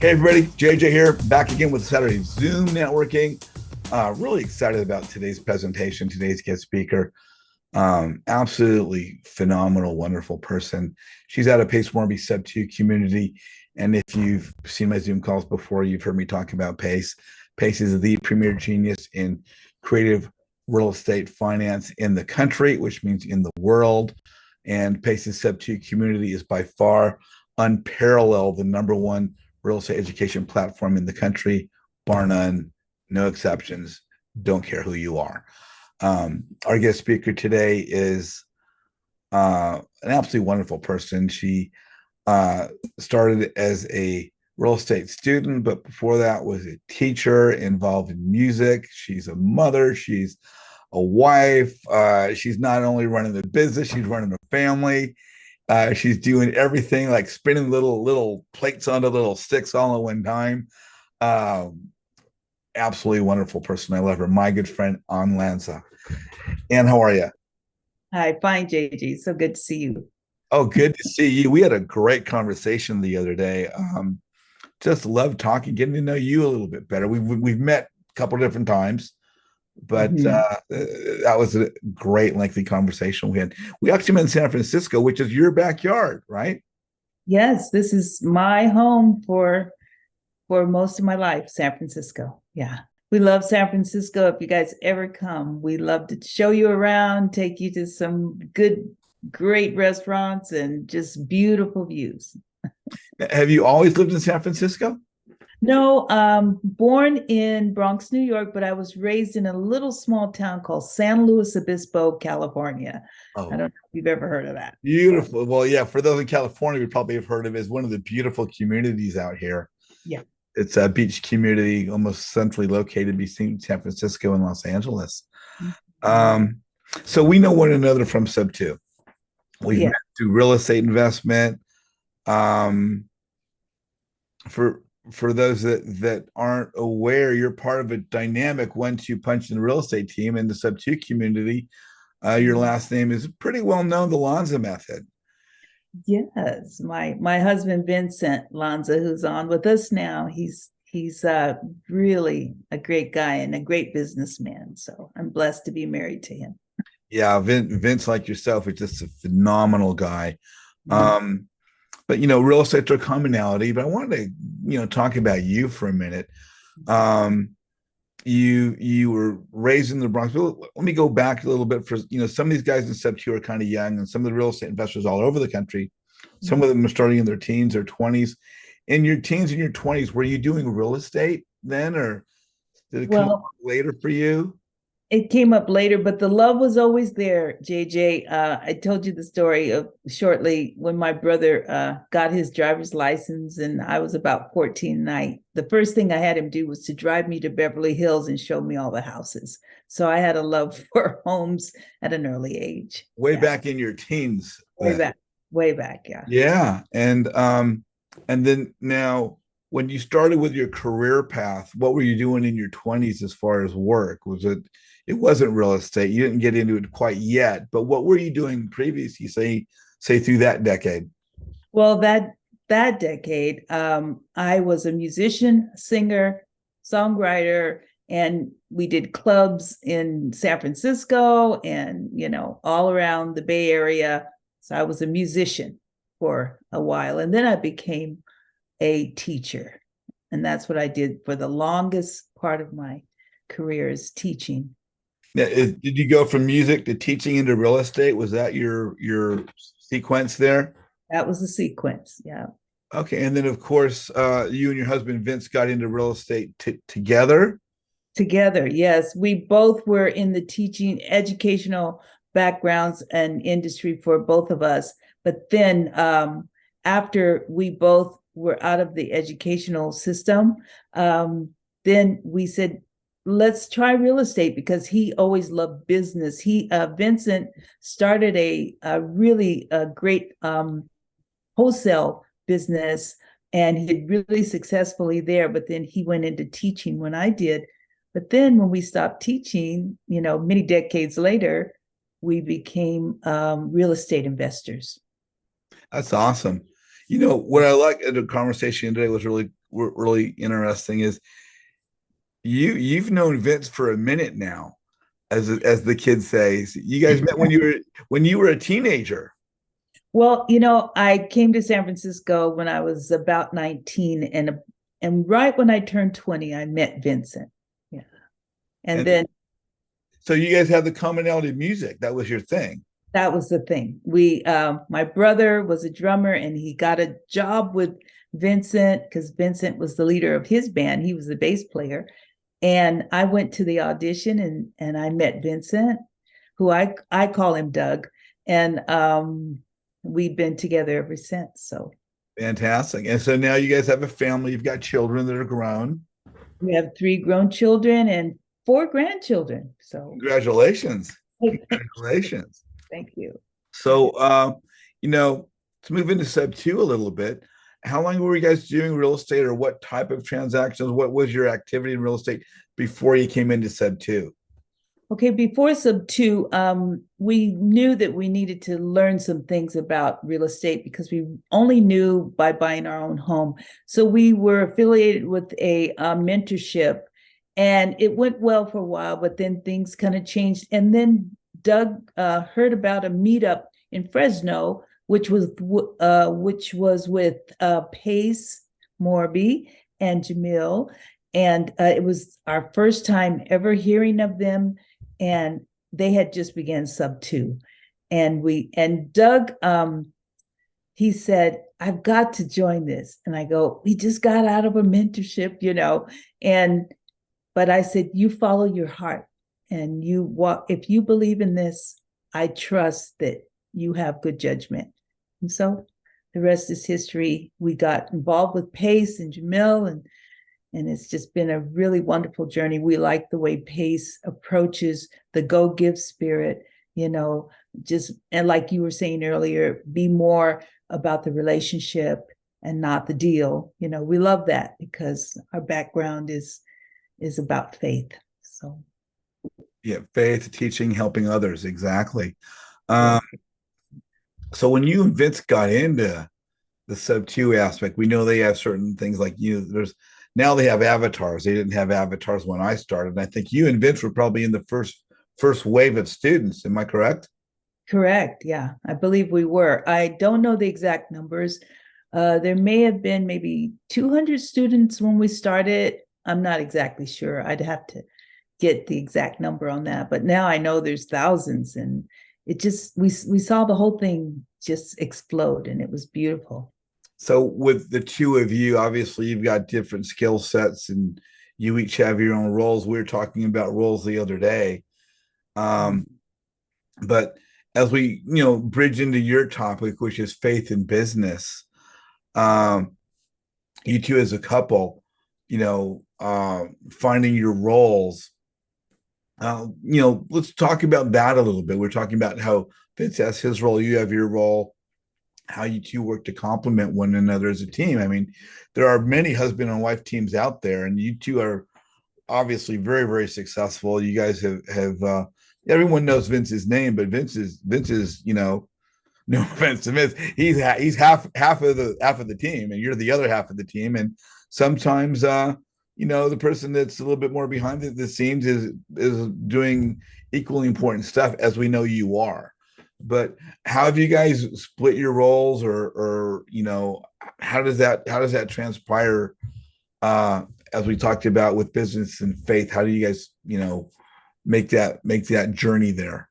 Hey everybody, JJ here, back again with Saturday Zoom networking. Really excited about today's presentation, today's guest speaker. Absolutely phenomenal, wonderful person. She's out of Pace Morby Sub 2 community. And if you've seen my Zoom calls before, you've heard me talk about Pace. Pace is the premier genius in creative real estate finance in the country, which means in the world. And Pace's Sub 2 community is by far unparalleled, the number one real estate education platform in the country, bar none, no exceptions. Don't care who you are. Our guest speaker today is an absolutely wonderful person. She started as a real estate student, but before that was a teacher involved in music. She's a mother. She's a wife. She's not only running the business, she's running a family. She's doing everything like spinning little plates onto little sticks all at one time. Absolutely wonderful person. I love her. My good friend, Lanza. Ann, how are you? Hi, fine, JG. So good to see you. Oh, good to see you. We had a great conversation the other day. Just love talking, getting to know you a little bit better. We've met a couple different times, but Mhm. that was a great lengthy conversation we had. We actually met in San Francisco, which is your backyard, right? Yes, this is my home for most of my life, San Francisco. Yeah. We love San Francisco. If you guys ever come, we love to show you around, take you to some great restaurants and just beautiful views. Have you always lived in San Francisco? No, born in Bronx, New York, but I was raised in a little small town called San Luis Obispo, California. I Oh, don't know if you've ever heard of that. beautiful. Well, yeah, for those in California, we probably have heard of it as one of the beautiful communities out here. Yeah. It's a beach community almost centrally located between San Francisco and Los Angeles. Mhm. Um, so we know one another from Sub 2. We've Yeah. met through real estate investment. Um, for for those that aren't aware, you're part of a dynamic 1-2 punch in the real estate team in the Sub 2 community. Your last name is pretty well known, the Lanza method. Yes, my husband Vincent Lanza, who's on with us now, he's really a great guy and a great businessman. So I'm blessed to be married to him. Yeah, Vince, like yourself, is just a phenomenal guy. Mhm. Um, but real estate's a commonality. But I wanted to, talk about you for a minute. Um, you were raised in the Bronx. Let me go back a little bit for some of these guys in Step Two are kind of young, and some of the real estate investors all over the country. Some of them are starting in their teens or 20s. In your teens and your 20s, were you doing real estate then, or did it come along Well, later for you? it came up later, but the love was always there, JJ. I told you the story of shortly when my brother got his driver's license, and I was about 14. And the first thing I had him do was to drive me to Beverly Hills and show me all the houses. So I had a love for homes at an early age. Way Yeah, back in your teens, way then. back, way back. Yeah. Yeah, and then now when you started with your career path, what were you doing in your 20s as far as work? It wasn't real estate. You didn't get into it quite yet, but what were you doing previously, say through that decade? Well, that decade, I was a musician, singer, songwriter, and we did clubs in San Francisco and all around the Bay Area. So I was a musician for a while, and then I became a teacher, and that's what I did for the longest part of my career is teaching. Now, did you go from music to teaching into real estate? Was that your sequence there? That was the sequence. Yeah. Okay, and then of course, you and your husband Vince got into real estate together. Together, yes. We both were in the teaching educational backgrounds and industry for both of us. But then after we both were out of the educational system, then we said, let's try real estate because he always loved business. Vincent started a really great wholesale business and he did really successfully there. But then he went into teaching when I did. But then when we stopped teaching, many decades later, we became real estate investors. That's awesome. What I like in the conversation today was really really interesting is you've known Vince for a minute now, as the kids say. So you guys met when you were a teenager. Well, I came to San Francisco when I was about 19, and right when I turned 20, I met Vincent. Yeah. And And then so you guys have the commonality of music. That was your thing. that was the thing. My brother was a drummer and he got a job with Vincent because Vincent was the leader of his band. He was the bass player. And I went to the audition and I met Vincent, who I call him Doug. And we've been together ever since. So Fantastic. And so now you guys have a family. You've got children that are grown. we have 3 grown children and 4 grandchildren. So Congratulations. Congratulations. thank you. So, to move into sub two a little bit, how long were you guys doing real estate, or what type of transactions? What was your activity in real estate before you came into sub two? Okay, before sub two, we knew that we needed to learn some things about real estate because we only knew by buying our own home. So we were affiliated with a mentorship, and it went well for a while, but then things kind of changed. And then Doug heard about a meetup in Fresno, which was with Pace Morby and Jamil, and it was our first time ever hearing of them. And they had just began sub two, and Doug, he said, "I've got to join this." And I go, "We just got out of a mentorship, but I said, you follow your heart and you walk. If you believe in this, I trust that you have good judgment." And so the rest is history. We got involved with Pace and Jamil, and it's just been a really wonderful journey. We like the way Pace approaches the go give spirit, and like you were saying earlier, be more about the relationship and not the deal. We love that because our background is about faith. So Yeah, faith, teaching, helping others. Exactly. yeah. Um, so when you and Vince got into the sub two aspect, we know they have certain things like there's now they have avatars. They didn't have avatars when I started. And I think you and Vince were probably in the first wave of students. Am I correct? Correct. Yeah, I believe we were. I don't know the exact numbers. There may have been maybe 200 students when we started. I'm not exactly sure. I'd have to get the exact number on that. But now I know there's thousands, and it just we saw the whole thing just explode, and it was beautiful. So with the two of you, obviously you've got different skill sets and you each have your own roles. We were talking about roles the other day. Um, but as we, bridge into your topic, which is faith in business, um, you two as a couple, finding your roles, let's talk about that a little bit. We're talking about how Vince has his role, you have your role, how you two work to complement one another as a team. I mean, there are many husband and wife teams out there, and you two are obviously very, very successful. You guys have everyone knows Vince's name, but Vince's no offense to Vince, he's half of the team, and you're the other half of the team. And sometimes the person that's a little bit more behind the scenes is doing equally important stuff, as we know you are. But how have you guys split your roles, or how does that transpire, as we talked about with business and faith? How do you guys make that journey there?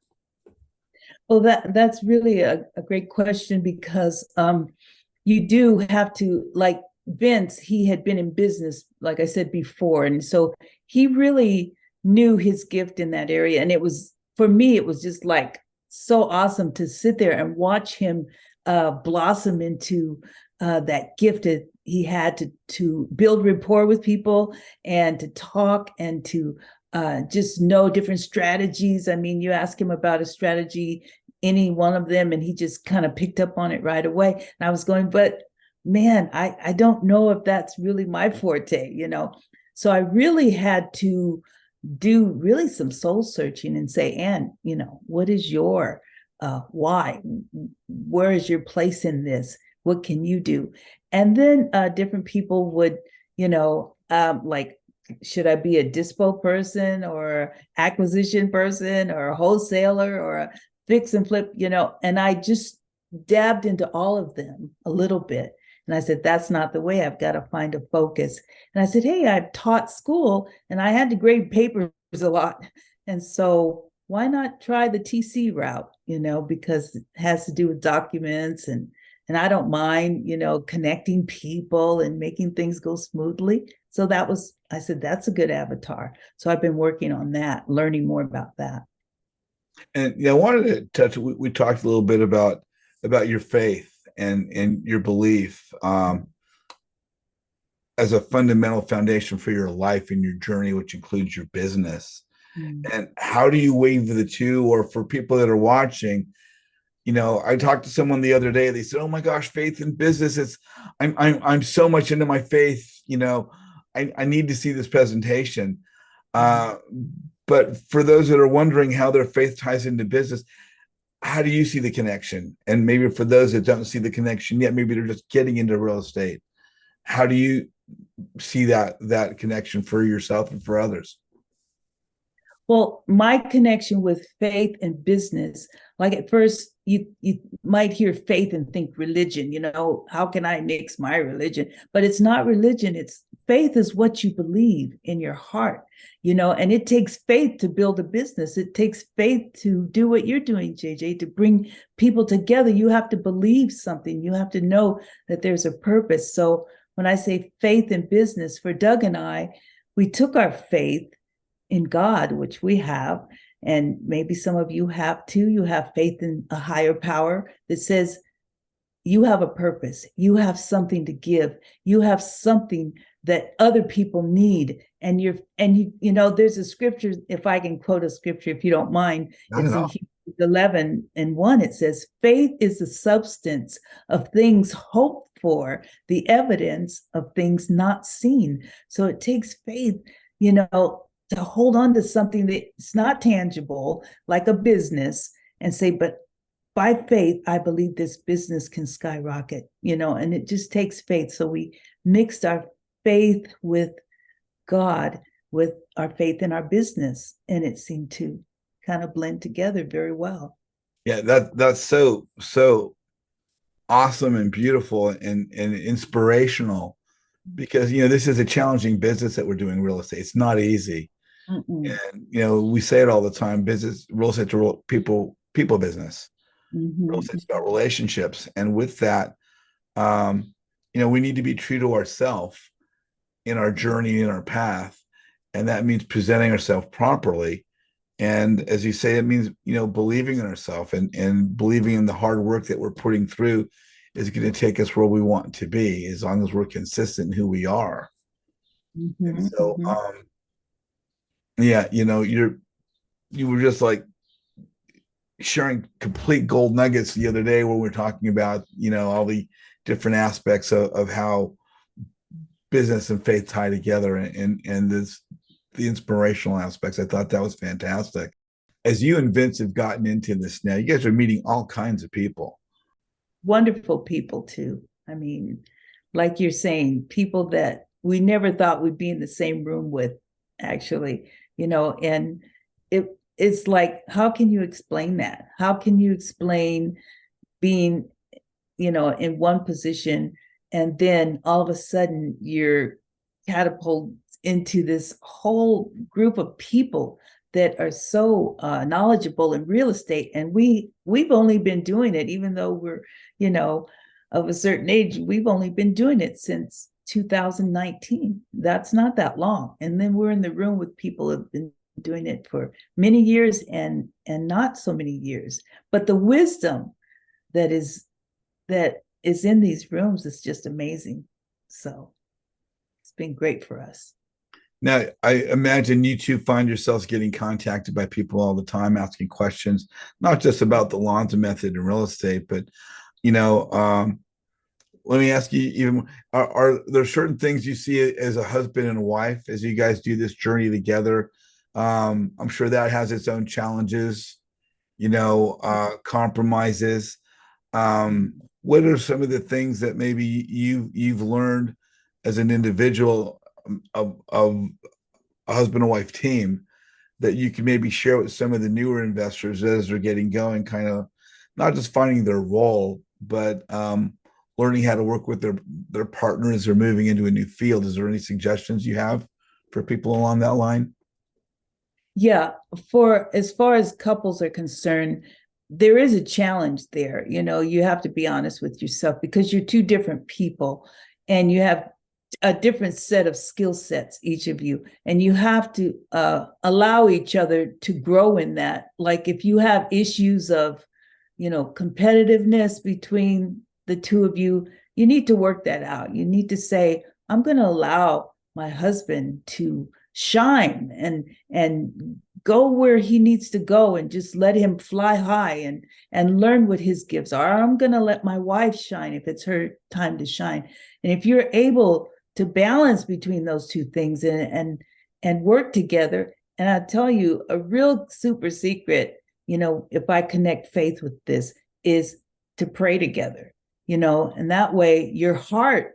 Well, that's really a great question because you do have to, like Vince, he had been in business, like I said before, and so he really knew his gift in that area. And for me, it was just like so awesome to sit there and watch him blossom into that gift that he had to build rapport with people and to talk and to just know different strategies. I mean, you ask him about a strategy, any one of them, and he just kind of picked up on it right away. And I was going, but man, I don't know if that's really my forte, So I really had to do really some soul searching and say, Ann, what is your why? Where is your place in this? What can you do? And then different people would like, should I be a dispo person or acquisition person or a wholesaler or a fix and flip, and I just dabbed into all of them a little bit. And I said, that's not the way. I've got to find a focus. And I said, hey, I've taught school and I had to grade papers a lot. And so why not try the TC route, because it has to do with documents and I don't mind, connecting people and making things go smoothly. So I said, that's a good avatar. So I've been working on that, learning more about that. And yeah, I wanted to touch. We talked a little bit about your faith and your belief as a fundamental foundation for your life and your journey, which includes your business. Mm. And how do you weave the two? Or for people that are watching, I talked to someone the other day. They said, "Oh my gosh, faith in business! I'm so much into my faith. I need to see this presentation." Uh, but for those that are wondering how their faith ties into business, how do you see the connection? And maybe for those that don't see the connection yet, maybe they're just getting into real estate. How do you see that connection for yourself and for others? Well, my connection with faith and business, like at first you might hear faith and think religion, how can I mix my religion? But it's not religion. It's faith is what you believe in your heart, and it takes faith to build a business. It takes faith to do what you're doing, JJ, to bring people together. You have to believe something. You have to know that there's a purpose. So when I say faith in business, for Doug and I, we took our faith in God, which we have, and maybe some of you have too. You have faith in a higher power that says you have a purpose, you have something to give, you have something that other people need. And there's a scripture, if I can quote a scripture, if you don't mind. Not It's at in all. Hebrews 11:1. It says, faith is the substance of things hoped for, the evidence of things not seen. So it takes faith, to hold on to something that's not tangible, like a business, and say, but by faith, I believe this business can skyrocket, and it just takes faith. So we mixed our faith with God, with our faith in our business, and it seemed to kind of blend together very well. Yeah, that's so awesome and beautiful and inspirational, because this is a challenging business that we're doing, real estate. It's not easy. Mm-mm. And we say it all the time, business, real estate to people business. Real Mm-hmm. estate's about relationships. And with that, we need to be true to ourselves in our journey, in our path. And that means presenting ourselves properly. And as you say, it means, believing in ourselves and believing in the hard work that we're putting through is going to take us where we want to be, as long as we're consistent in who we are. And Mm-hmm. so, Mm-hmm. yeah, you were just like sharing complete gold nuggets the other day when we were talking about, all the different aspects of how business and faith tie together, and the inspirational aspects. I thought that was fantastic. As you and Vince have gotten into this now, you guys are meeting all kinds of people. Wonderful people too. I mean, like you're saying, people that we never thought we'd be in the same room with, actually, and it's like, how can you explain that? How can you explain being, in one position and then all of a sudden you're catapulted into this whole group of people that are so knowledgeable in real estate, and we've only been doing it, even though we're of a certain age, we've only been doing it since 2019. That's not that long. And then we're in the room with people who have been doing it for many years and not so many years. But the wisdom that is in these rooms is just amazing. So it's been great for us. Now, I imagine you two find yourselves getting contacted by people all the time, asking questions, not just about the Lanza method in real estate, but you know, um, let me ask you, even are there certain things you see as a husband and a wife as you guys do this journey together? I'm sure that has its own challenges, compromises. What are some of the things that maybe you've learned as an individual of a husband and wife team that you can maybe share with some of the newer investors as they're getting going, kind of not just finding their role, but learning how to work with their partners or moving into a new field? Is there any suggestions you have for people along that line? Yeah, for as far as couples are concerned, there is a challenge there. You know, you have to be honest with yourself because you're two different people and you have a different set of skill sets, each of you, and you have to allow each other to grow in that. Like if you have issues of, you know, competitiveness between the two of you, you need to work that out. You need to say, I'm going to allow my husband to shine and go where he needs to go and just let him fly high and learn what his gifts are. I'm going to let my wife shine if it's her time to shine. And if you're able to balance between those two things and work together, and I tell you a real super secret, you know, if I connect faith with this, is to pray together, you know, and that way your heart,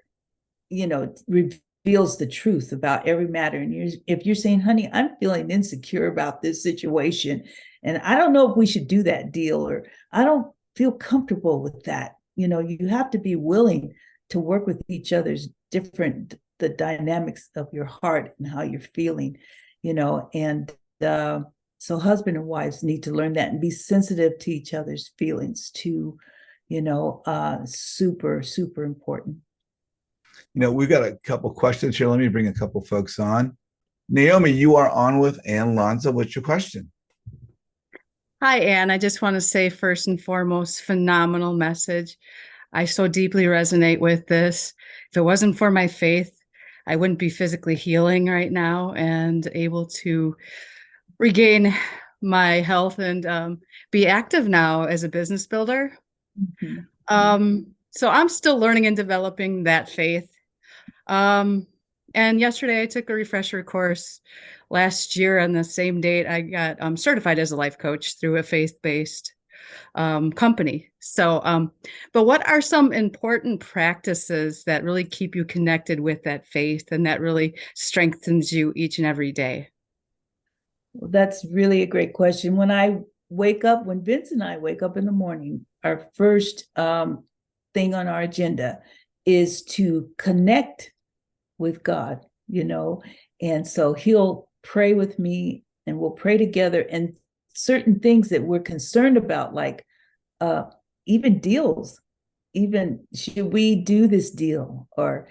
you know, reveals the truth about every matter. And if you're saying, honey, I'm feeling insecure about this situation, and I don't know if we should do that deal, or I don't feel comfortable with that. You know, you have to be willing to work with each other's the dynamics of your heart and how you're feeling, you know, and so husband and wives need to learn that and be sensitive to each other's feelings too, you know, super, super important. You know, we've got a couple questions here. Let me bring a couple folks on. Naomi, you are on with Ann Lanza. What's your question? Hi, Anne. I just want to say first and foremost, phenomenal message. I so deeply resonate with this. If it wasn't for my faith, I wouldn't be physically healing right now and able to regain my health and be active now as a business builder. So I'm still learning and developing that faith. And yesterday I took a refresher course. Last year on the same date, I got certified as a life coach through a faith-based company. So, but what are some important practices that really keep you connected with that faith and that really strengthens you each and every day? Well, that's really a great question. When Vince and I wake up in the morning, our first thing on our agenda is to connect with God, you know, and so he'll pray with me and we'll pray together, and certain things that we're concerned about, like even deals, even should we do this deal, or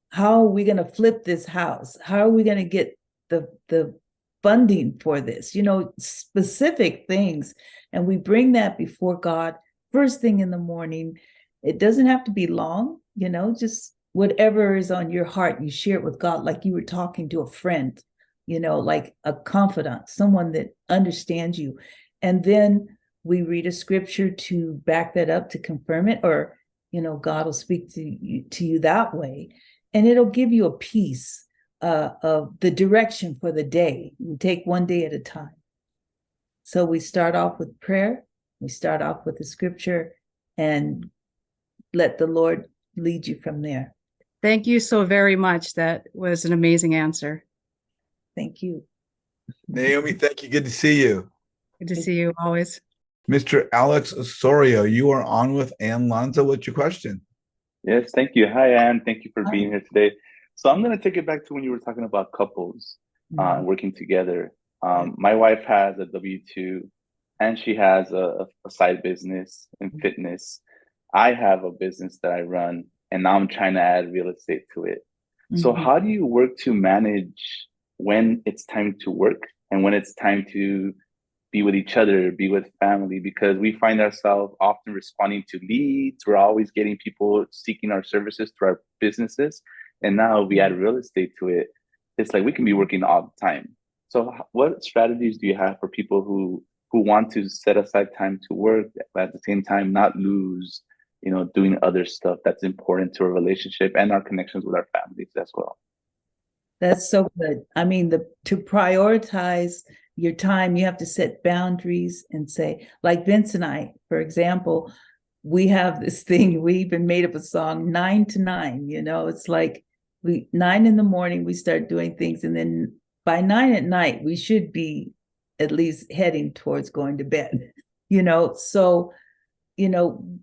how are we going to flip this house, how are we going to get the funding for this, you know, specific things. And we bring that before God first thing in the morning. It doesn't have to be long, you know, just whatever is on your heart, you share it with God, like you were talking to a friend, you know, like a confidant, someone that understands you. And then we read a scripture to back that up, to confirm it, or, you know, God will speak to you that way. And it'll give you a piece of the direction for the day. We take one day at a time. So we start off with prayer, we start off with the scripture, and let the Lord lead you from there. Thank you so very much. That was an amazing answer. Thank you. Naomi, thank you. Good to see you. Good to see you always. Mr. Alex Osorio, you are on with Ann Lanza. What's your question? Yes, thank you. Hi, Anne. Thank you for being here today. So I'm going to take it back to when you were talking about couples working together. My wife has a W-2 and she has a side business in fitness. I have a business that I run, and now I'm trying to add real estate to it. So how do you work to manage when it's time to work and when it's time to be with each other, be with family? Because we find ourselves often responding to leads. We're always getting people seeking our services through our businesses. And now we add real estate to it. It's like we can be working all the time. So what strategies do you have for people who want to set aside time to work, but at the same time not lose, you know, doing other stuff that's important to a relationship and our connections with our families as well? That's so good. I mean, to prioritize your time, you have to set boundaries and say, like Vince and I, for example, we have this thing, we even made up a song, 9 to 9, you know, it's like we 9 in the morning, we start doing things. And then by 9 at night, we should be at least heading towards going to bed, So,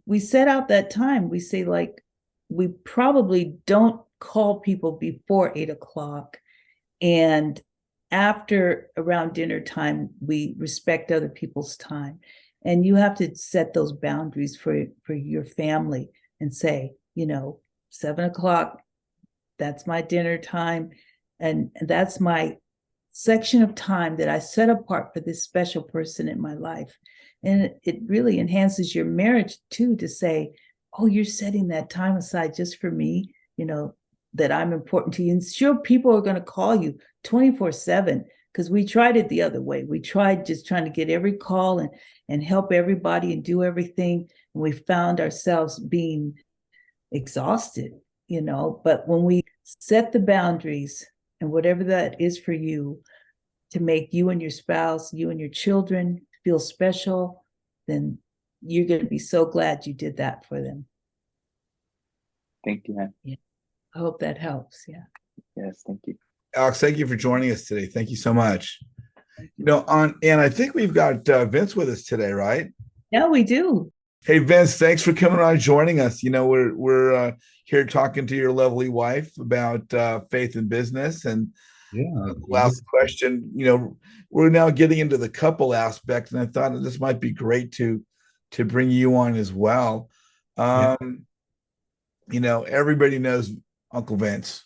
we set out that time. We say, like, we probably don't call people before 8 o'clock. And after around dinner time, we respect other people's time. And you have to set those boundaries for your family and say, 7 o'clock, that's my dinner time. And that's my section of time that I set apart for this special person in my life. And it really enhances your marriage too, to say, oh, you're setting that time aside just for me, that I'm important to you. And sure, people are going to call you 24/7, because we tried it the other way. We tried just trying to get every call and help everybody and do everything. And we found ourselves being exhausted, but when we set the boundaries, and whatever that is for you, to make you and your spouse, you and your children feel special, then you're going to be so glad you did that for them. Thank you, Ann. Yeah. I hope that helps. Yeah. Yes, thank you. Alex, thank you for joining us today. Thank you so much. And I think we've got Vince with us today, right? Yeah, we do. Hey, Vince, thanks for coming on, joining us. We're here talking to your lovely wife about faith and business. And last question, we're now getting into the couple aspect, and I thought that this might be great to bring you on as well. Everybody knows Uncle Vince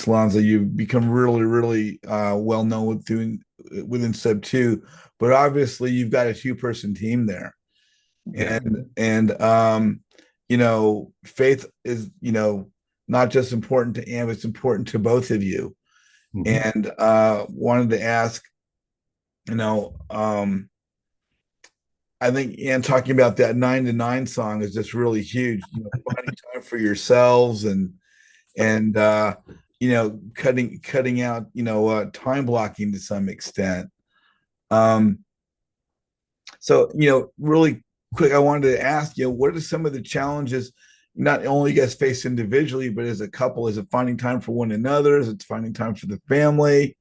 Lanza. You've become really, really well known within Sub 2, but obviously you've got a 2-person team there. And faith is, not just important to Ann, it's important to both of you. And wanted to ask, I think Ann talking about that 9 to 9 song is just really huge. Finding time for yourselves and cutting out time blocking to some extent. So really quick, I wanted to ask what are some of the challenges not only you guys face individually, but as a couple? Is it finding time for one another? Is it finding time for the family?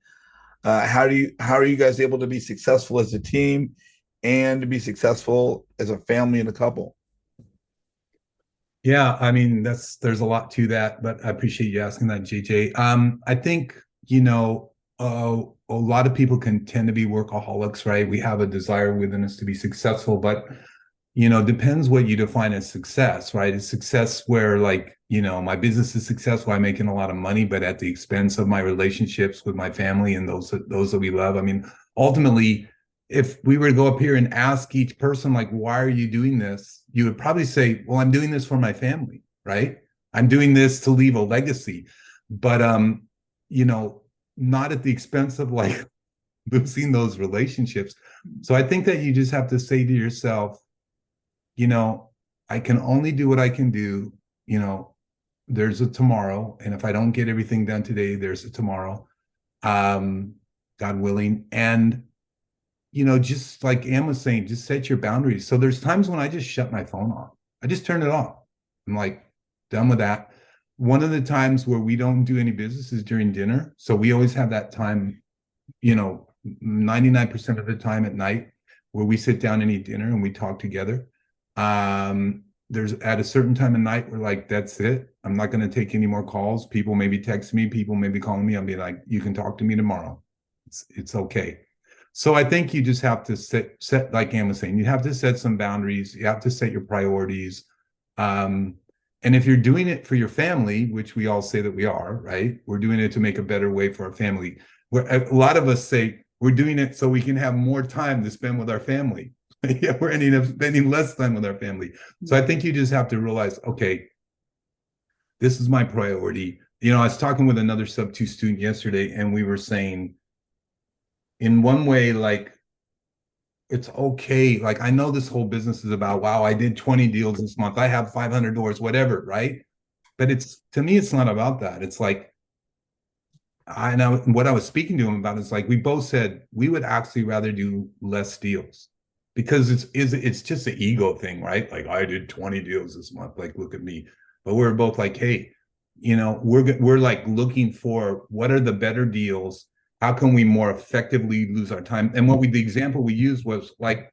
How are you guys able to be successful as a team and to be successful as a family and a couple? Yeah, I mean, there's a lot to that, but I appreciate you asking that, JJ. I think, a lot of people can tend to be workaholics, right? We have a desire within us to be successful, but depends what you define as success, right? Is success where, like, my business is successful, I'm making a lot of money, but at the expense of my relationships with my family and those that we love? I mean, ultimately, if we were to go up here and ask each person, like, why are you doing this? You would probably say, well, I'm doing this for my family, right? I'm doing this to leave a legacy, but, not at the expense of, like, losing those relationships. So I think that you just have to say to yourself, I can only do what I can do. There's a tomorrow. And if I don't get everything done today, there's a tomorrow, God willing. And, just like Ann was saying, just set your boundaries. So there's times when I just shut my phone off. I just turn it off. I'm like, done with that. One of the times where we don't do any business is during dinner. So we always have that time, 99% of the time at night, where we sit down and eat dinner and we talk together. There's at a certain time of night, we're like, that's it. I'm not going to take any more calls. People maybe text me, people may be calling me. I'll be like, you can talk to me tomorrow. It's okay. So I think you just have to set, like Ann was saying, you have to set some boundaries. You have to set your priorities. And if you're doing it for your family, which we all say that we are, right? We're doing it to make a better way for our family. A lot of us say we're doing it so we can have more time to spend with our family. Yeah, we're ending up spending less time with our family. So I think you just have to realize, okay, this is my priority. I was talking with another Sub 2 student yesterday, and we were saying, in one way, like, it's okay. Like, I know this whole business is about, wow, I did 20 deals this month, I have 500 doors, whatever, right? But to me, it's not about that. It's like, I know what I was speaking to him about is, like, we both said we would actually rather do less deals, because it's just an ego thing, right? Like, I did 20 deals this month, like, look at me. But we're both like, hey, we're like looking for what are the better deals, how can we more effectively lose our time. And the example we used was like,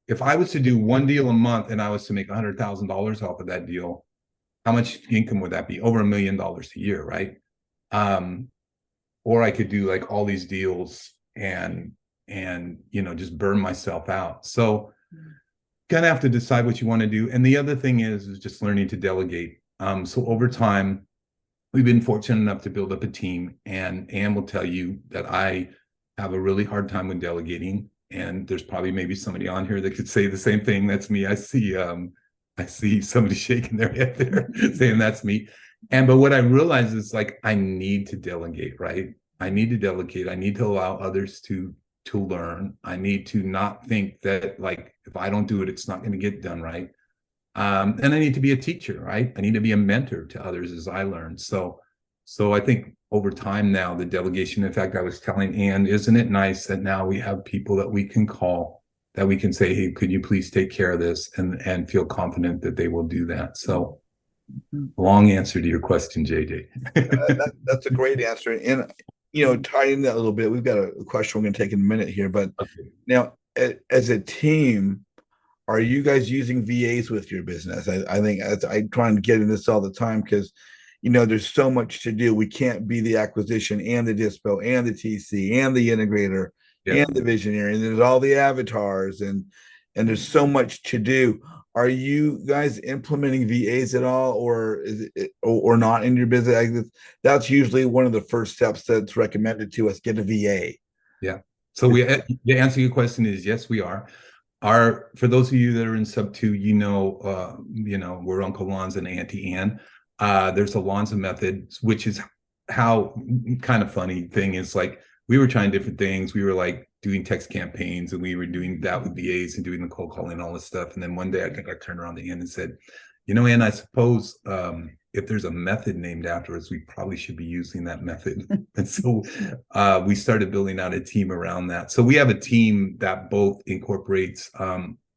if I was to do one deal a month and I was to make $100,000 off of that deal, how much income would that be? Over $1 million a year, right? Or I could do like all these deals and just burn myself out. So kind of have to decide what you want to do. And the other thing is just learning to delegate. So over time, we've been fortunate enough to build up a team, and Anne will tell you that I have a really hard time with delegating. And there's probably maybe somebody on here that could say the same thing. That's me. I see somebody shaking their head there saying that's me. But what I realize is like, I need to delegate, right? I need to delegate. I need to allow others to learn. I need to not think that like, if I don't do it, it's not going to get done right. And I need to be a teacher, right? I need to be a mentor to others as I learn. So I think over time now, the delegation, in fact, I was telling Anne, isn't it nice that now we have people that we can call, that we can say, hey, could you please take care of this, and feel confident that they will do that. So long answer to your question, JJ. That's a great answer. And, tying that a little bit, we've got a question we're going to take in a minute here, but Okay. Now as a team, are you guys using VAs with your business? I think I try and get in this all the time because, there's so much to do. We can't be the acquisition and the dispo and the TC and the integrator and the visionary, and there's all the avatars and there's so much to do. Are you guys implementing VAs at all, or is it or not in your business? That's usually one of the first steps that's recommended to us: get a VA. Yeah. So the answer to your question is yes, we are. For those of you that are in sub 2, we're Uncle Lanza and Auntie Anne. There's a Lanza method, which is how kind of funny thing is like, we were trying different things. We were like doing text campaigns, and we were doing that with VAs and doing the cold calling and all this stuff. And then one day I think I turned around to Ann and said, Ann, I suppose if there's a method named afterwards, we probably should be using that method. And so we started building out a team around that. So we have a team that both incorporates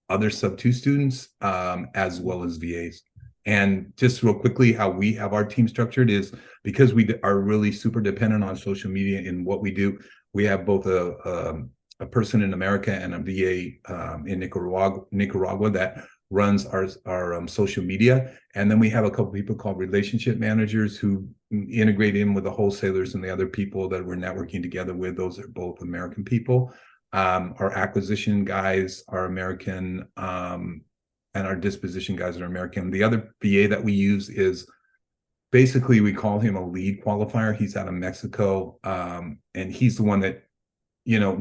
other sub 2 students as well as VAs. And just real quickly, how we have our team structured is because we are really super dependent on social media in what we do. We have both a person in America and a VA in Nicaragua that runs our social media. And then we have a couple people called relationship managers who integrate in with the wholesalers and the other people that we're networking together with. Those are both American people. Our acquisition guys are American, and our disposition guys are American. The other VA that we use is basically, we call him a lead qualifier. He's out of Mexico, and he's the one that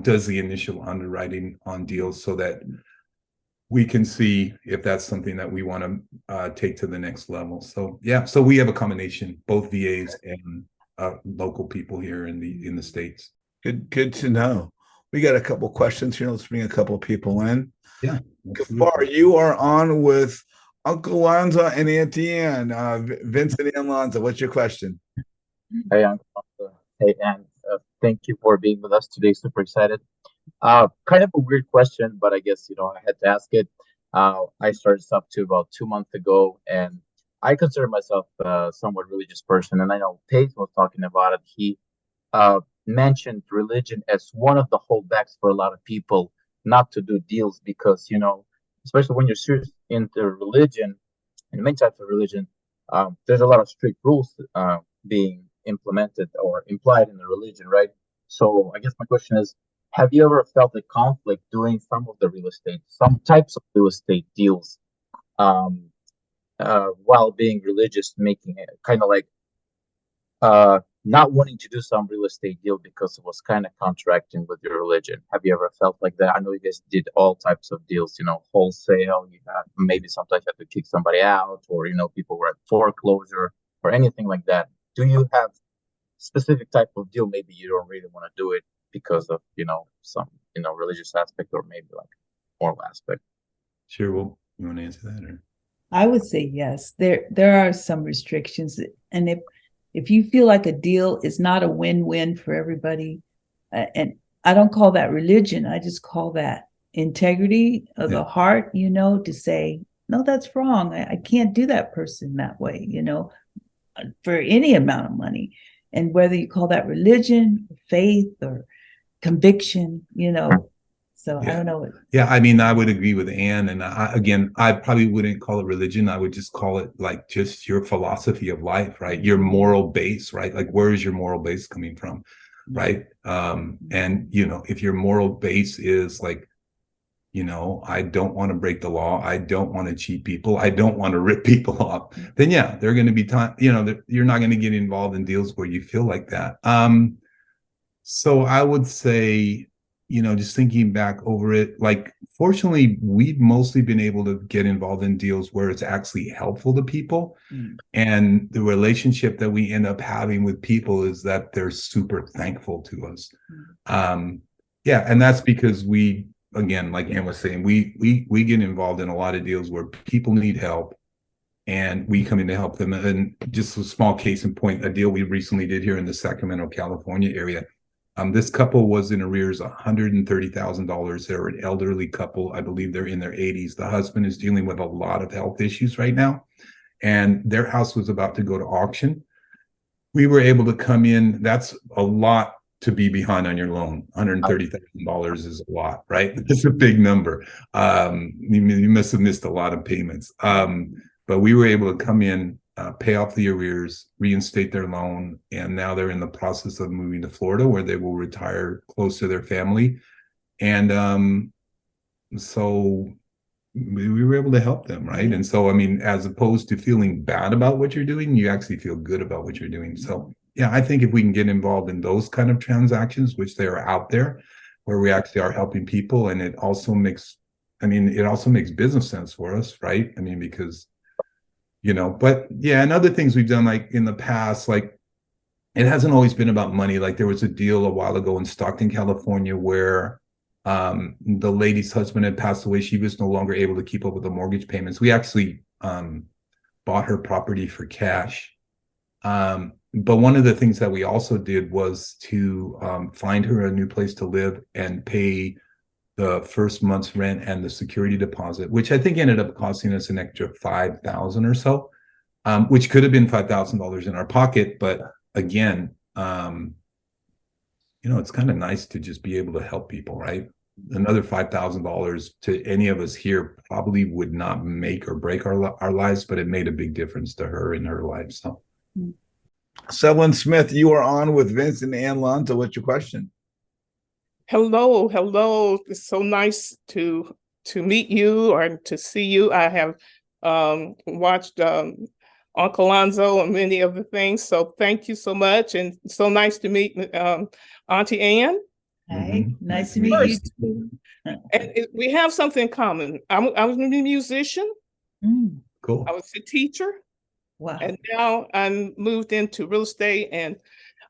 does the initial underwriting on deals so that we can see if that's something that we want to take to the next level. So yeah, so we have a combination, both VAs and local people here in the States. Good to know. We got a couple questions here. Let's bring a couple of people in. Yeah. Gafar, you are on with Uncle Lanza and Auntie Anne. Vincent and Lanza, what's your question? Hey, Uncle Lanza. Hey, Anne. Thank you for being with us today. Super excited. Kind of a weird question, but I guess, I had to ask it. I started sub 2 about 2 months ago, and I consider myself a somewhat religious person. And I know Pace was talking about it. He mentioned religion as one of the holdbacks for a lot of people not to do deals because, especially when you're serious into religion and many types of religion, there's a lot of strict rules being implemented or implied in the religion, right? So I guess my question is, have you ever felt a conflict doing some types of real estate deals while being religious, making it kind of like not wanting to do some real estate deal because it was kind of contracting with your religion? Have you ever felt like that? I know you guys did all types of deals, wholesale. You had maybe sometimes you had to kick somebody out, or people were at foreclosure or anything like that. Do you have specific type of deal? Maybe you don't really want to do it because of some religious aspect, or maybe like moral aspect. Sure. Well, you want to answer that, or? I would say yes. There are some restrictions, and if you feel like a deal is not a win-win for everybody, and I don't call that religion, I just call that integrity of the heart, to say, no, that's wrong. I can't do that person that way, for any amount of money. And whether you call that religion, faith, or conviction, so I don't know. Yeah, I mean, I would agree with Ann. And again, I probably wouldn't call it religion. I would just call it like just your philosophy of life, right? Your moral base, right? Like, where is your moral base coming from, right? And, if your moral base is like, I don't want to break the law. I don't want to cheat people. I don't want to rip people off. Then, yeah, they're going to be time, you're not going to get involved in deals where you feel like that. So I would say, just thinking back over it, like, fortunately, we've mostly been able to get involved in deals where it's actually helpful to people. And the relationship that we end up having with people is that they're super thankful to us. Yeah, and that's because again, like Ann was saying, we get involved in a lot of deals where people need help and we come in to help them. And just a small case in point, a deal we recently did here in the Sacramento, California area. This couple was in arrears $130,000. They're an elderly couple. I believe they're in their 80s. The husband is dealing with a lot of health issues right now, and their house was about to go to auction. We were able to come in. That's a lot to be behind on your loan. $130,000 is a lot, right? It's a big number. You must have missed a lot of payments. But we were able to come in, pay off the arrears, reinstate their loan, and now they're in the process of moving to Florida, where they will retire close to their family. And so we were able to help them, right? And so, I mean, as opposed to feeling bad about what you're doing, you actually feel good about what you're doing. So yeah, I think if we can get involved in those kind of transactions, which they are out there, where we actually are helping people, and it also makes business sense for us, right? I mean, because but yeah, and other things we've done, like in the past, like, it hasn't always been about money. Like, there was a deal a while ago in Stockton, California, where the lady's husband had passed away. She was no longer able to keep up with the mortgage payments. We actually bought her property for cash. But one of the things that we also did was to find her a new place to live and pay the first month's rent and the security deposit, which I think ended up costing us an extra $5,000 or so, which could have been $5,000 in our pocket. But again, it's kind of nice to just be able to help people, right? Another $5,000 to any of us here probably would not make or break our lives, but it made a big difference to her in her life. So, Selwyn Smith, you are on with Vince and Ann Lanza. What's your question? Hello. It's so nice to meet you or to see you. I have watched Uncle Lanza and many of the things. So thank you so much, and so nice to meet Auntie Ann. Hi, nice to meet you too. And we have something in common. I was a musician. Cool. I was a teacher. Wow. And now I'm moved into real estate, and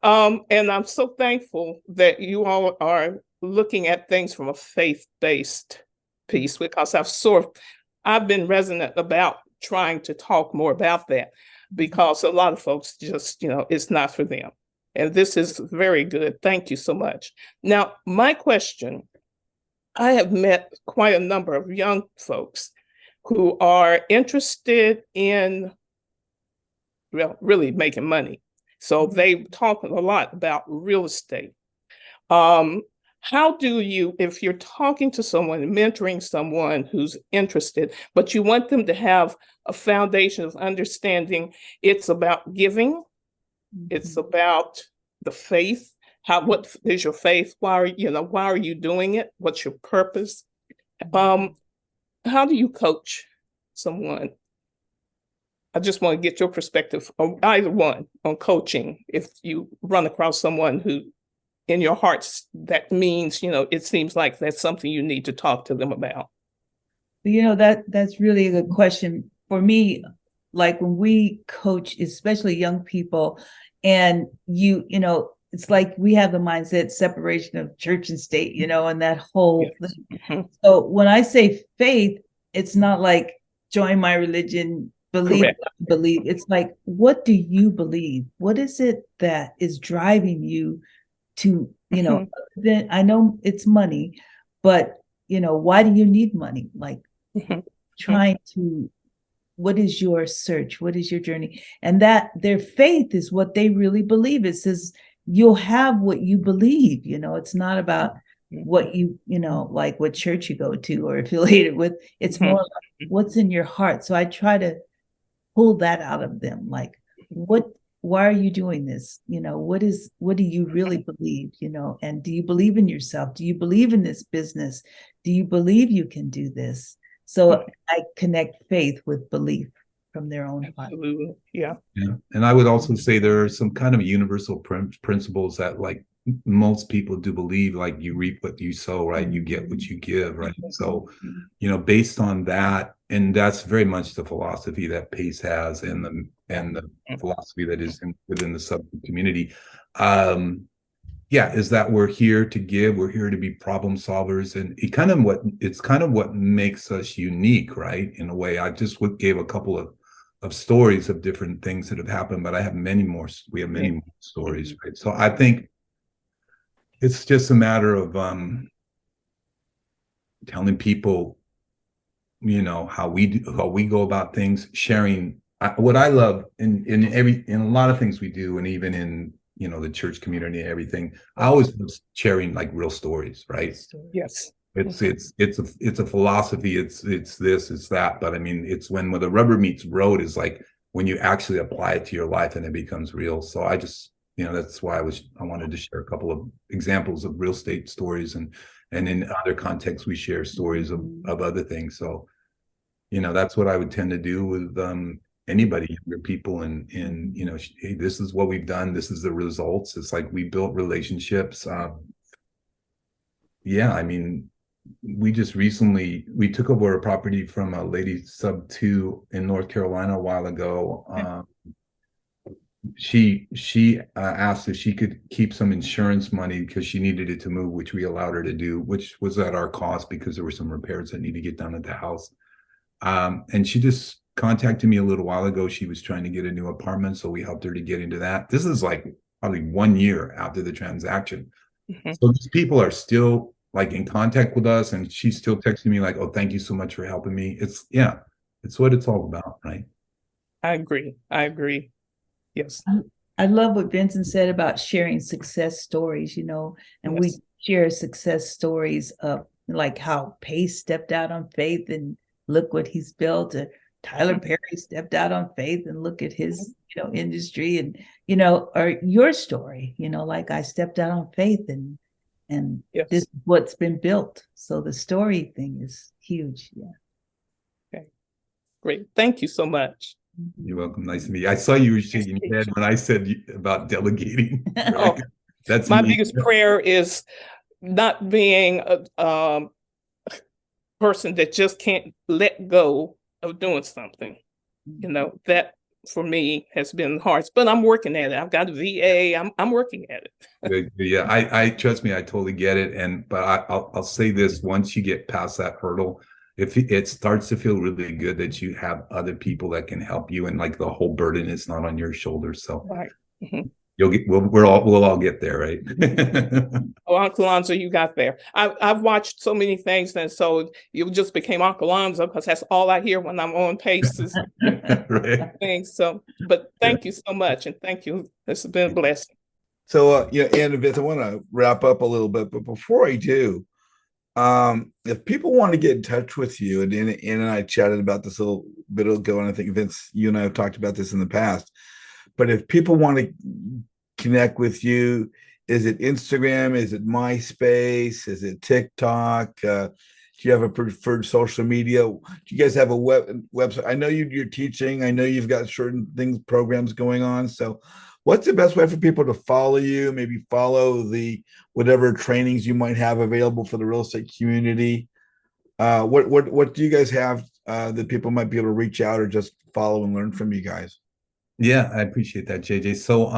I'm so thankful that you all are looking at things from a faith-based piece, because I've been resonant about trying to talk more about that, because a lot of folks just, it's not for them. And this is very good. Thank you so much. Now, my question, I have met quite a number of young folks who are interested in, really making money. So they talk a lot about real estate. How do you, if you're talking to someone, mentoring someone who's interested, but you want them to have a foundation of understanding, it's about giving, it's about the faith. What is your faith? Why are you doing it? What's your purpose? How do you coach someone? I just want to get your perspective on either one on coaching. If you run across someone who, in your hearts, that means, it seems like that's something you need to talk to them about. That's really a good question. For me, like when we coach, especially young people, and it's like we have the mindset separation of church and state, and that whole thing. Mm-hmm. So when I say faith, it's not like join my religion, believe. It's like, what do you believe? What is it that is driving you to, then I know it's money, but why do you need money? Like trying to what is your search? What is your journey? And that their faith is what they really believe. It says you'll have what you believe. It's not about what like what church you go to or affiliated with. It's more like what's in your heart. So I try to pull that out of them. Like, why are you doing this? What do you really believe? And do you believe in yourself? Do you believe in this business? Do you believe you can do this? So I connect faith with belief from their own heart. Absolutely. Yeah. And I would also say there are some kind of universal principles that, like, most people do believe, like, you reap what you sow, right? You get what you give, right? So, based on that, and that's very much the philosophy that PACE has, and the philosophy that is within the sub community. Is that we're here to give, we're here to be problem solvers, and it's kind of what makes us unique, right? In a way, I just gave a couple of stories of different things that have happened, but I have many more. We have many more stories, right? So I think it's just a matter of telling people, how we go about things, sharing what I love in a lot of things we do, and even in the church community and everything. I always love sharing, like, real stories, right? Yes. It's a philosophy. It's this, it's that. But I mean, it's when the rubber meets road is like when you actually apply it to your life and it becomes real. So I just, that's why I wanted to share a couple of examples of real estate stories, and in other contexts we share stories of other things. So, that's what I would tend to do with anybody, younger people, and hey, this is what we've done. This is the results. It's like we built relationships. I mean, we just recently took over a property from a lady sub 2 in North Carolina a while ago. She asked if she could keep some insurance money because she needed it to move, which we allowed her to do, which was at our cost because there were some repairs that need to get done at the house. And she just contacted me a little while ago. She was trying to get a new apartment, so we helped her to get into that. This is like probably 1 year after the transaction. So these people are still, like, in contact with us, and she's still texting me like, "Oh, thank you so much for helping me." It's what it's all about, right? I agree. Yes. I love what Vincent said about sharing success stories, and we share success stories of, like, how Pace stepped out on faith and look what he's built. Tyler Perry stepped out on faith and look at his, industry, and, or your story, like, I stepped out on faith and this is what's been built. So the story thing is huge. Yeah. Okay. Great. Thank you so much. You're welcome. Nice to meet you. I saw you were shaking your head when I said about delegating. Oh, that's my biggest prayer is not being a person that just can't let go of doing something. That for me has been hard, but I'm working at it. I've got a VA. I'm working at it. Yeah, I trust me, I totally get it. But I'll say this: once you get past that hurdle, if it starts to feel really good that you have other people that can help you, and, like, the whole burden is not on your shoulders. So right. We'll all get there, right? Oh, Uncle Lanza, you got there. I've watched so many things, and so you just became Uncle Lanza because that's all I hear when I'm on Paces. Right. Things. So, but thank you so much, and thank you. This has been a blessing. So, Ann and Vince, I want to wrap up a little bit, but before I do, if people want to get in touch with you, and Ann and I chatted about this a little bit ago, and I think, Vince, you and I have talked about this in the past, but if people want to connect with you, is it Instagram? Is it MySpace? Is it TikTok? Do you have a preferred social media? Do you guys have a website? I know you're teaching. I know you've got certain programs going on. So what's the best way for people to follow you? Maybe follow the whatever trainings you might have available for the real estate community. What do you guys have that people might be able to reach out or just follow and learn from you guys? Yeah, I appreciate that, JJ. So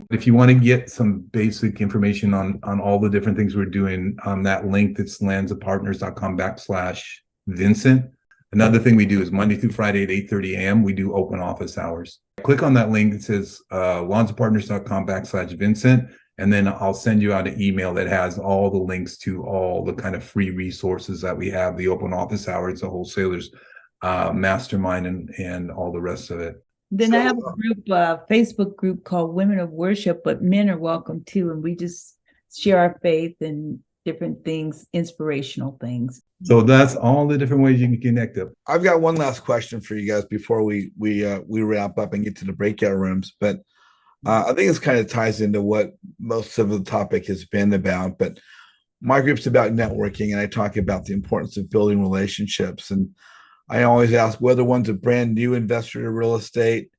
if you want to get some basic information on all the different things we're doing, that link, that's lanzapartners.com/Vincent. Another thing we do is Monday through Friday at 8:30 a.m. we do open office hours. Click on that link. It says lanzapartners.com/Vincent, and then I'll send you out an email that has all the links to all the kind of free resources that we have, the open office hours, the wholesalers. mastermind and all the rest of it. Then I have a group, Facebook group called Women of Worship, but men are welcome too. And we just share our faith and different things, inspirational things. So that's all the different ways you can connect up. I've got one last question for you guys before we wrap up and get to the breakout rooms. But I think this kind of ties into what most of the topic has been about. But my group's about networking, and I talk about the importance of building relationships. And I always ask whether one's a brand new investor to real estate,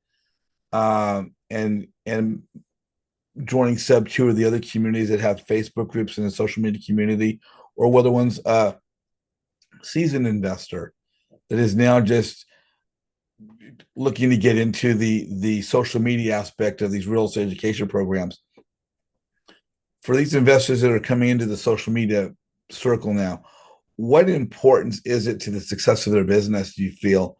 and joining Sub 2 or the other communities that have Facebook groups and a social media community, or whether one's a seasoned investor that is now just looking to get into the social media aspect of these real estate education programs. For these investors that are coming into the social media circle now, what importance is it to the success of their business, do you feel,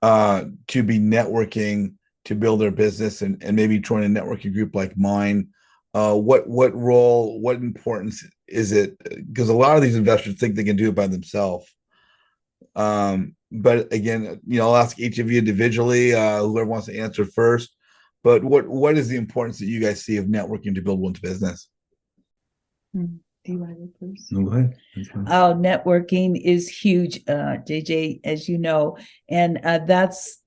to be networking, to build their business, and maybe join a networking group like mine? What role, what importance is it? Because a lot of these investors think they can do it by themselves. But again, I'll ask each of you individually, whoever wants to answer first. But what is the importance that you guys see of networking to build one's business? Do you want to go first? No, go ahead. Oh, networking is huge, JJ, as you know, and that's,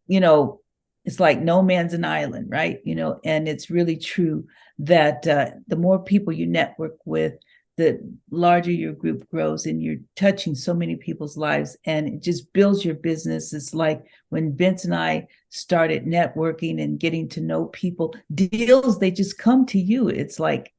it's like no man's an island, right? And it's really true that the more people you network with, the larger your group grows, and you're touching so many people's lives, and it just builds your business. It's like when Vince and I started networking and getting to know people, deals, they just come to you. It's like,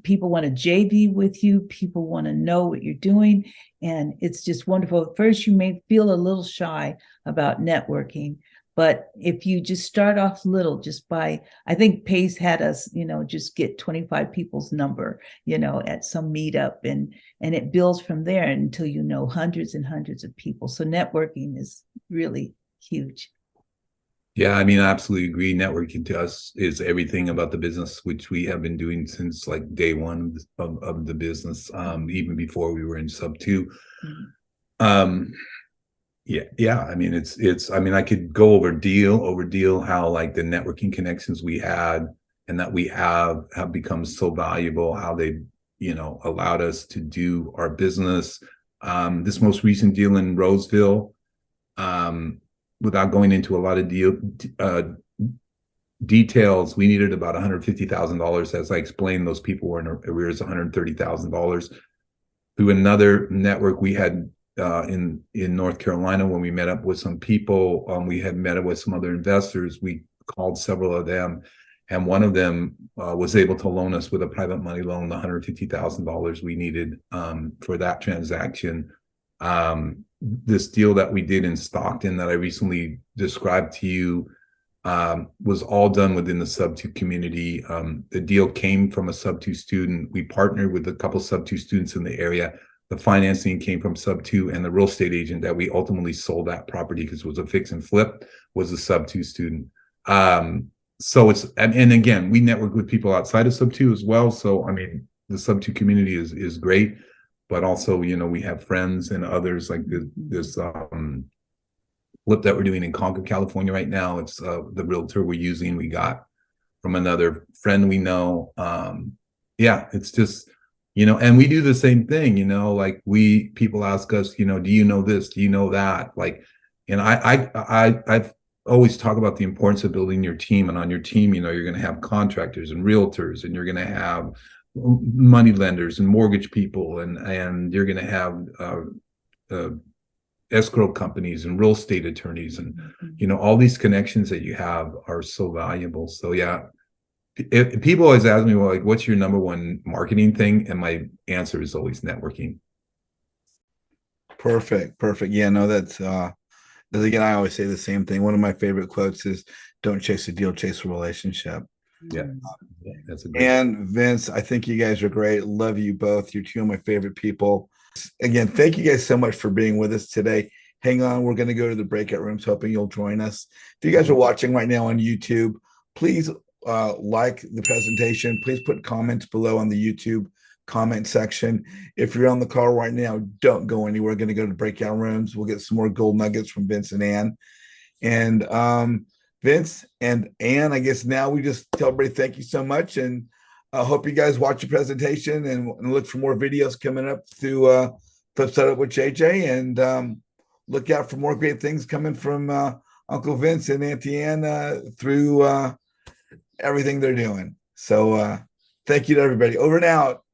people want to JV with you. People want to know what you're doing. And it's just wonderful. At first, you may feel a little shy about networking, but if you just start off little, I think Pace had us, just get 25 people's number, at some meetup, and it builds from there until hundreds and hundreds of people. So networking is really huge. Yeah, I mean, I absolutely agree. Networking to us is everything about the business, which we have been doing since like day one of the business, even before we were in Sub 2. Yeah. I mean, I could go over deal how like the networking connections we had and that we have become so valuable, how they, allowed us to do our business. This most recent deal in Roseville, without going into a lot of details, we needed about $150,000. As I explained, those people were in arrears $130,000. Through another network we had in North Carolina, when we met up with some people, we had met up with some other investors. We called several of them, and one of them was able to loan us with a private money loan the $150,000 we needed for that transaction. This deal that we did in Stockton that I recently described to you was all done within the Sub 2 community. The deal came from a Sub 2 student. We partnered with a couple Sub 2 students in the area. The financing came from Sub 2, and the real estate agent that we ultimately sold that property because it was a fix and flip was a Sub 2 student. So it's, and again, we network with people outside of Sub 2 as well. So, I mean, the Sub 2 community is great. But also, we have friends and others like this flip that we're doing in Concord, California right now. It's the realtor we're using. We got from another friend we know. It's just, and we do the same thing, like people ask us, do you know this? Do you know that? Like, and I've always talk about the importance of building your team, and on your team, you're going to have contractors and realtors, and you're going to have money lenders and mortgage people, and you're going to have escrow companies and real estate attorneys, and all these connections that you have are so valuable. So yeah, if people always ask me, well, like, what's your number one marketing thing, and my answer is always networking. Perfect. Yeah, no, that's again, I always say the same thing. One of my favorite quotes is, "Don't chase a deal, chase a relationship." Yeah, that's a great. And Vince, I think you guys are great. Love you both. You're two of my favorite people. Again, thank you guys so much for being with us today. Hang on, we're going to go to the breakout rooms, hoping you'll join us. If you guys are watching right now on YouTube, please like the presentation. Please put comments below on the YouTube comment section. If you're on the call right now, don't go anywhere. We're going to go to breakout rooms. We'll get some more gold nuggets from Vince and Ann. And Vince and Ann, I guess now we just tell everybody thank you so much. And I hope you guys watch the presentation and look for more videos coming up through Flip Side Up with JJ. And look out for more great things coming from Uncle Vince and Auntie Ann through everything they're doing. So thank you to everybody. Over and out.